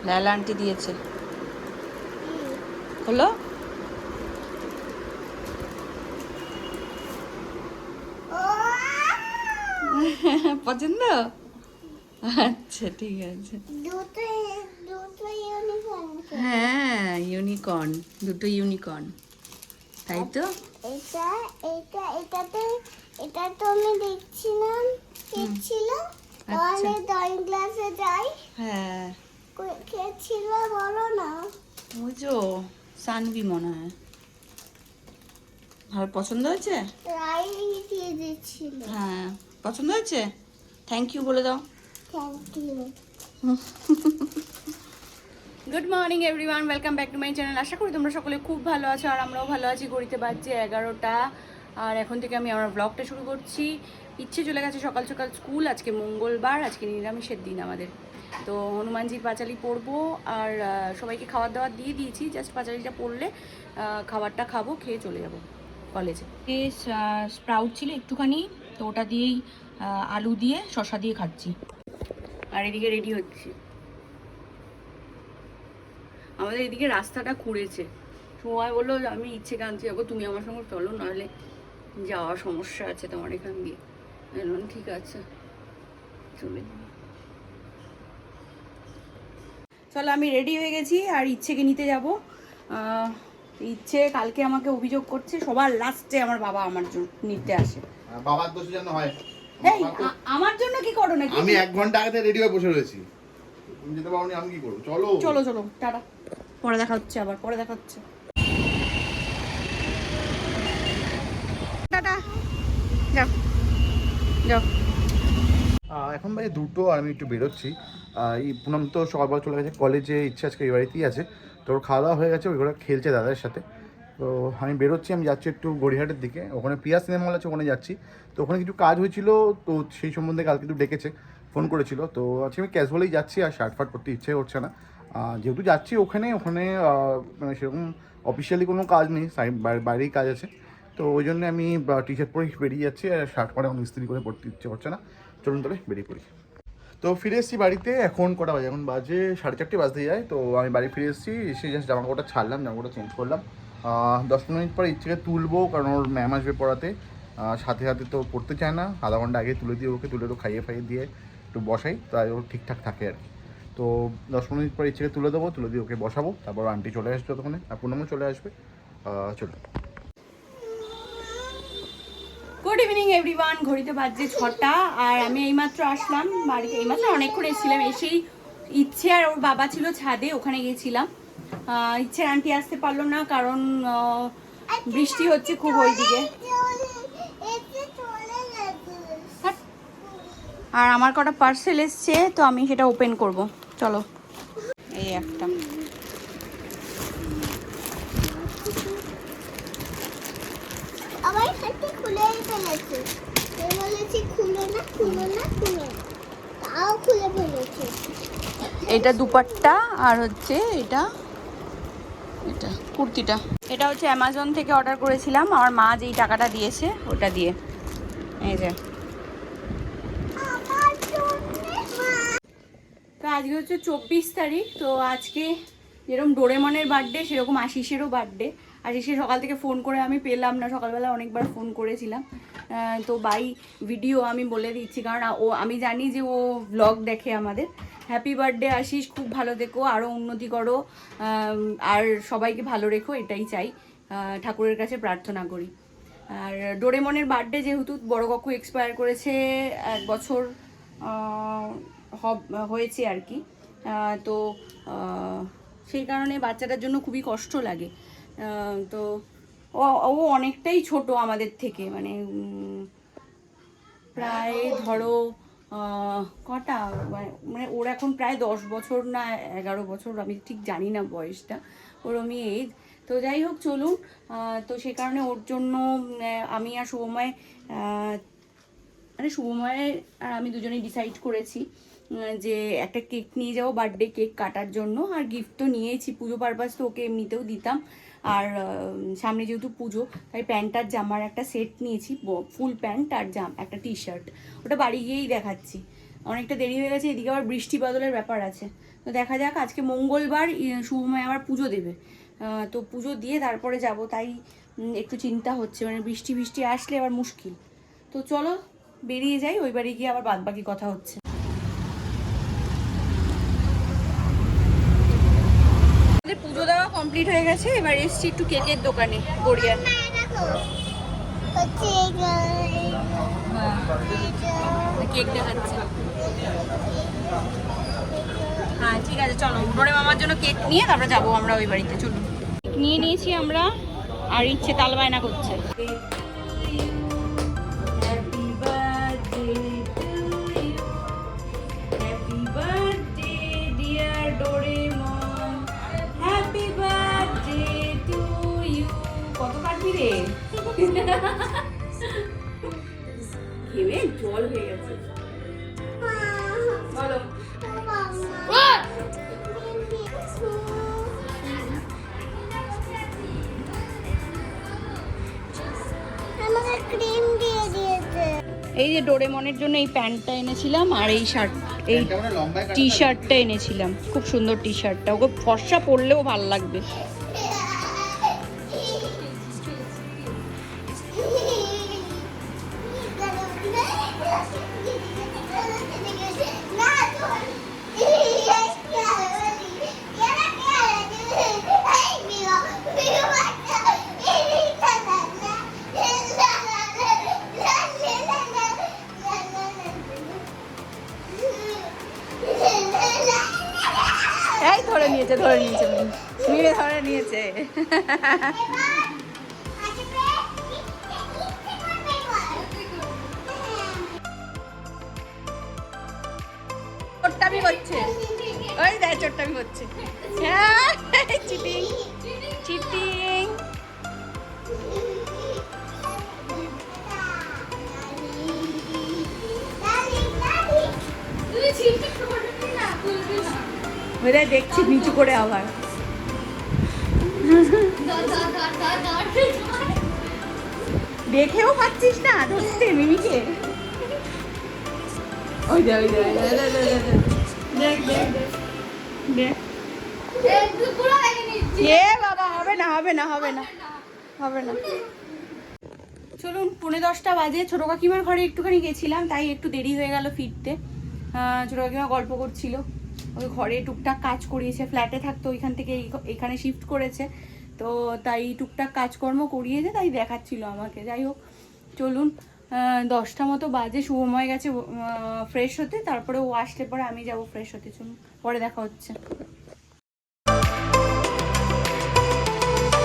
Laila aunty দিয়েছে। হলো পছন্দ? আচ্ছা ঠিক আছে। হ্যাঁ ইউনিকর্ন, দুটো ইউনিকর্ন, তাই তো? এটা এটা এটাতে এটা তো আমি দেখছিলাম ছিল তাহলে ড্রয়িং ক্লাসে যাই। হ্যাঁ কে ছিল বলো না। ওই যে সানভি মনে হয়। ভালো পছন্দ হয়েছে? রাই দিয়ে দিচ্ছিল। হ্যাঁ পছন্দ হয়েছে, থ্যাংক ইউ বলে দাও। Thank you. Good morning everyone, welcome back to my channel. আশা করি তোমরা সকলে খুব ভালো আছো আর আমরাও ভালো আছি। ঘড়িতে বাজছে 11টা আর এখন থেকে আমি আমার ব্লগটা শুরু করছি। ইচ্ছে চলে গেছে সকাল সকাল স্কুল, আজকে মঙ্গলবার, আজকে নিরামিষের দিন আমাদের। তো হনুমানজির পাঁচালি পড়বো আর সবাইকে খাবার দাবার দিয়ে দিয়েছি, জাস্ট পাঁচালিটা পড়লে খাবারটা খাবো, খেয়ে চলে যাবো কলেজে। স্প্রাউট ছিল একটুখানি, তো ওটা দিয়েই আলু দিয়ে শশা দিয়ে খাচ্ছি। আর এদিকে রেডি হচ্ছি। আমাদের এদিকে রাস্তাটা খুঁড়েছে, সময় বললো আমি ইচ্ছে কাঁদছি যাবো, তুমি আমার সঙ্গে চলো, নাহলে যাওয়ার সমস্যা আছে তোমার এখান দিয়ে। বললাম ঠিক আছে চলে যাবো। চলো আমি রেডি হয়ে গেছি আর ইচ্ছেকে নিতে যাব। ইচ্ছে কালকে আমাকে অভিযোগ করছে সবার লাস্টে আমার বাবা আমার জন্য নিতে আসে। বাবার দোষের জন্য হয়। এই আমার জন্য কি করো নাকি? আমি 1 ঘন্টা আগে থেকে রেডি হয়ে বসে রয়েছি, তুমি যেতে পারোনি, আমি কি করব? চলো চলো চলো টাটা, পরে দেখা হচ্ছে, আবার পরে দেখা হচ্ছে, টাটা, যাও যাও। এখন বাজে 2টো আর আমি একটু বেরোচ্ছি। এই পুনম তো সকালবেলা চলে গেছে কলেজে, ইচ্ছে আজকে এই বাড়িতেই আছে। তো ওর খাওয়া দাওয়া হয়ে গেছে, ওই ঘরে খেলছে দাদার সাথে। তো আমি বেরোচ্ছি, আমি যাচ্ছি একটু গড়িয়াহাটের দিকে, ওখানে প্রিয়া সিনেমা হল আছে, ওখানে যাচ্ছি। তো ওখানে কিছু কাজ হয়েছিল, তো সেই সম্বন্ধে কালকে একটু ডেকেছে, ফোন করেছিল। তো আজকে আমি ক্যাজুয়ালি যাচ্ছি, আর শার্ট ফার্ট পরতে ইচ্ছে করছে না। যেহেতু যাচ্ছি ওখানে ওখানে মানে সেরকম অফিসিয়ালি কোনো কাজ নেই, বাইরেই কাজ আছে। তো ওই জন্য আমি টি শার্ট পরে বেরিয়ে যাচ্ছি, আর শার্ট পরে এখন ইস্ত্রি করে পড়তে ইচ্ছে করছে না। চলুন তবে বেরিয়ে পড়ি। তো ফিরে এসেছি বাড়িতে, এখন কটা বাজে? এখন বাজে 4:30 বাজতে যায়। তো আমি বাড়ি ফিরে এসেছি, এসে জাস্ট জামা কাপড়টা ছাড়লাম, জামা কাপড়টা চেঞ্জ করলাম। 10-15 মিনিট পর ইচ্ছেকে তুলবো, কারণ ওর ম্যাম আসবে পড়াতে। সাথে সাথে তো পড়তে চায় না, আধা ঘন্টা আগে তুলে দিয়ে, ওকে তুলে তো খাইয়ে ফাইয়ে দিয়ে একটু বসাই, তাই ও ঠিকঠাক থাকে আর কি। তো 10-15 মিনিট পর ইচ্ছেকে তুলে দেবো, তুলে দিয়ে ওকে বসাবো, তারপর আন্টি চলে আসবে ততক্ষণে, আর পুনমও চলে আসবে। চলো। গুড ইভিনিং এভরিওয়ান, ঘড়িতে বাজছে 6টা আর আমি এইমাত্র আসলাম বাড়িতে। এইমাত্র অনেকক্ষণ এসেছিলাম, এসেই ইচ্ছে আর ওর বাবা ছিল ছাদে, ওখানে গিয়েছিলাম। ইচ্ছের আন্টি আসতে পারলো না, কারণ বৃষ্টি হচ্ছে খুব ওইদিকে। আর আমার কটা পার্সেল এসছে, তো আমি সেটা ওপেন করব। চলো, এই একটা, আমার সাথে খুলেই ফেলেছে। আমি বলেছি খুলো না খুলো না খুলো না, তাও খুলে ফেলেছে। এটা দুপাট্টা আর হচ্ছে এটা এটা কুর্তিটা। এটা হচ্ছে অ্যামাজন থেকে অর্ডার করেছিলাম, আমার মা যেই টাকাটা দিয়েছে ওটা দিয়ে। এই যে, তো আজকে হচ্ছে 24 তারিখ। তো আজকে যেরকম ডোরেমনের বার্থডে, সেরকম আশিসেরও বার্থডে। আশিসের সকাল থেকে ফোন করে আমি পেলাম না, সকালবেলা অনেকবার ফোন করেছিলাম। তো বাই ভিডিও আমি বলে দিচ্ছি, কারণ আমি জানি যে ও ব্লগ দেখে আমাদের। হ্যাপি বার্থডে আশিস, খুব ভালো থেকো, আরও উন্নতি করো, আর সবাইকে ভালো রেখো, এটাই চাই, ঠাকুরের কাছে প্রার্থনা করি। আর ডোরেমনের বার্থডে যেহেতু বড় কাকু এক্সপায়ার করেছে 1 বছর হয়েছে আর কি। তো সেই কারণে বাচ্চাটার জন্য খুবই কষ্ট লাগে। তো ও অনেকটাই ছোট আমাদের থেকে, মানে প্রায় ধরো কটা, মানে ওর এখন প্রায় 10 বছর না 11 বছর, আমি ঠিক জানি না বয়সটা, ওরমই এজ। তো যাই হোক চলুন, তো সে কারণে ওর জন্য আমি আর শুভময়, মানে শুভময় আর আমি দুজনেই ডিসাইড করেছি যে একটা কেক নিয়ে যাবো বার্থডে কেক কাটার জন্য। আর গিফট তো নিয়েছি, পুজো পারপাস তো ওকে এমনিতেও দিতাম। আর সামনে যেহেতু পুজো, তাই প্যান্ট আর জামার একটা সেট নিয়েছি, ফুল প্যান্ট আর একটা টি শার্ট, ওটা বাড়ি গিয়েই দেখাচ্ছি। অনেকটা দেরি হয়ে গেছে, এদিকে আবার বৃষ্টি বাদলের ব্যাপার আছে। তো দেখা যাক, আজকে মঙ্গলবার শুভময় আবার পুজো দেবে, তো পুজো দিয়ে তারপরে যাব, তাই একটু চিন্তা হচ্ছে, মানে বৃষ্টি বৃষ্টি আসলে আবার মুশকিল। তো চলো বেরিয়ে যাই, ওই বাড়ি গিয়ে আবার বাদবাকি কথা হচ্ছে। পুজো দেওয়া কমপ্লিট হয়ে গেছে, এবার এসছি একটু কেকের দোকানে গড়িয়া। কেক দেখাচ্ছে। হ্যাঁ ঠিক আছে, চলো ডোরে মামার জন্য কেক নিয়ে তারপরে যাবো আমরা ওই বাড়িতে। চলুন, নিয়ে নিয়েছি আমরা, আর ইচ্ছে তাল বায়না করছে। কত কাটবি রে? ভেবে জল হয়ে গেছে। বলো। আমাকে ক্রিম দিয়ে দিয়েছে। এই যে ডোরেমনের জন্য এই প্যান্টটা এনেছিলাম, আর এই শার্ট, এই টি শার্টটা এনেছিলাম, খুব সুন্দর টি শার্টটা, ওকে ফর্সা পরলেও ভালো লাগবে। এই ধরে নিয়েছে, মিলে ধরে নিয়েছে। চোট্টামি করছে, ওই দেখ চোট্টামি করছে। Cheating cheating. দেখছি নিচু করে আবার। দেখেও পাচ্ছিস না ধরতে মিমিকে। ওই দে ওই দে দেখ দেখ দেখ। এ বাবা, হবে না হবে না হবে না হবে না। চলুন, 9:30 বাজে, ছোটো কাকিমার ঘরে একটুখানি গেছিলাম, তাই একটু দেরি হয়ে গেল ফিরতে। ছোটো কাকিমা গল্প করছিল, ওই ঘরে টুকটাক কাজ করিয়েছে, ফ্ল্যাটে থাকতো, ওইখান থেকে এখানে শিফট করেছে, তো তাই টুকটাক কাজকর্ম করিয়েছে, তাই দেখাচ্ছিল আমাকে। যাই হোক চলুন, 10টা মতো বাজে, শুভময় গেছে ফ্রেশ হতে, তারপরে ও আসলে পরে আমি যাব ফ্রেশ হতে। চলুন পরে দেখা হচ্ছে।